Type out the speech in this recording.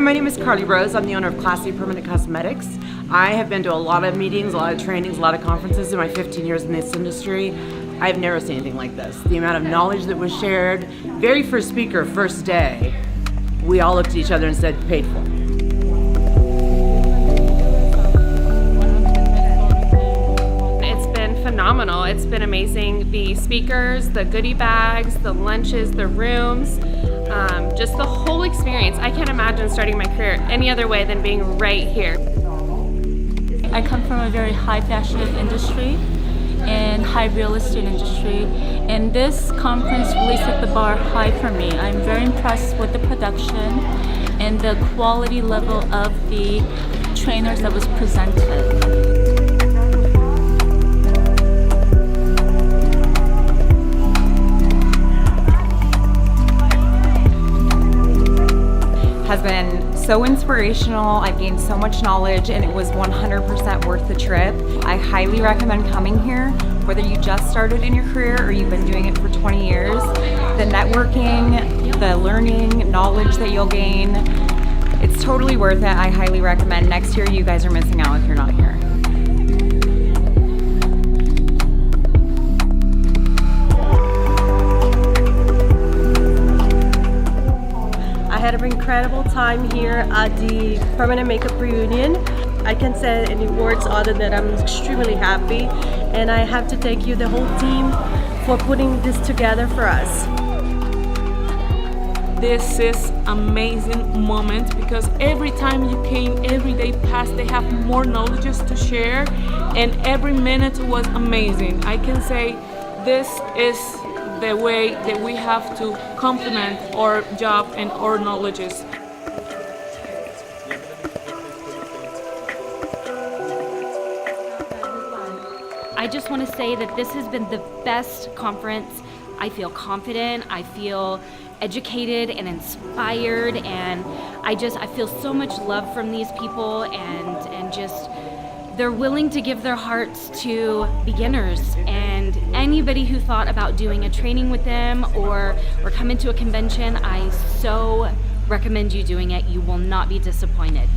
my name is Carly Rose. I'm the owner of Classy Permanent Cosmetics. I have been to a lot of meetings, a lot of trainings, a lot of conferences in my 15 years in this industry. I've never seen anything like this. The amount of knowledge that was shared. Very first speaker, first day, we all looked at each other and said, paid for. Phenomenal. It's been amazing. The speakers, the goodie bags, the lunches, the rooms, just the whole experience. I can't imagine starting my career any other way than being right here. I come from a very high fashion industry and high real estate industry, and this conference really set the bar high for me. I'm very impressed with the production and the quality level of the trainers that was presented. Has been so inspirational. I've gained so much knowledge, and it was 100% worth the trip. I highly recommend coming here, whether you just started in your career or you've been doing it for 20 years. The networking, the learning, knowledge that you'll gain, it's totally worth it. I highly recommend. Next year, you guys are missing out if you're not here. I had an incredible time here at the Permanent Makeup Reunion. I can't say any words other than I'm extremely happy, and I have to thank you, the whole team, for putting this together for us. This is amazing moment because every time you came, every day passed, they have more knowledges to share, and every minute was amazing. I can say this is the way that we have to complement our job and our knowledges. I just want to say that this has been the best conference. I feel confident, I feel educated and inspired, and I feel so much love from these people, and just they're willing to give their hearts to beginners, and anybody who thought about doing a training with them or come into a convention, I so recommend you doing it. You will not be disappointed.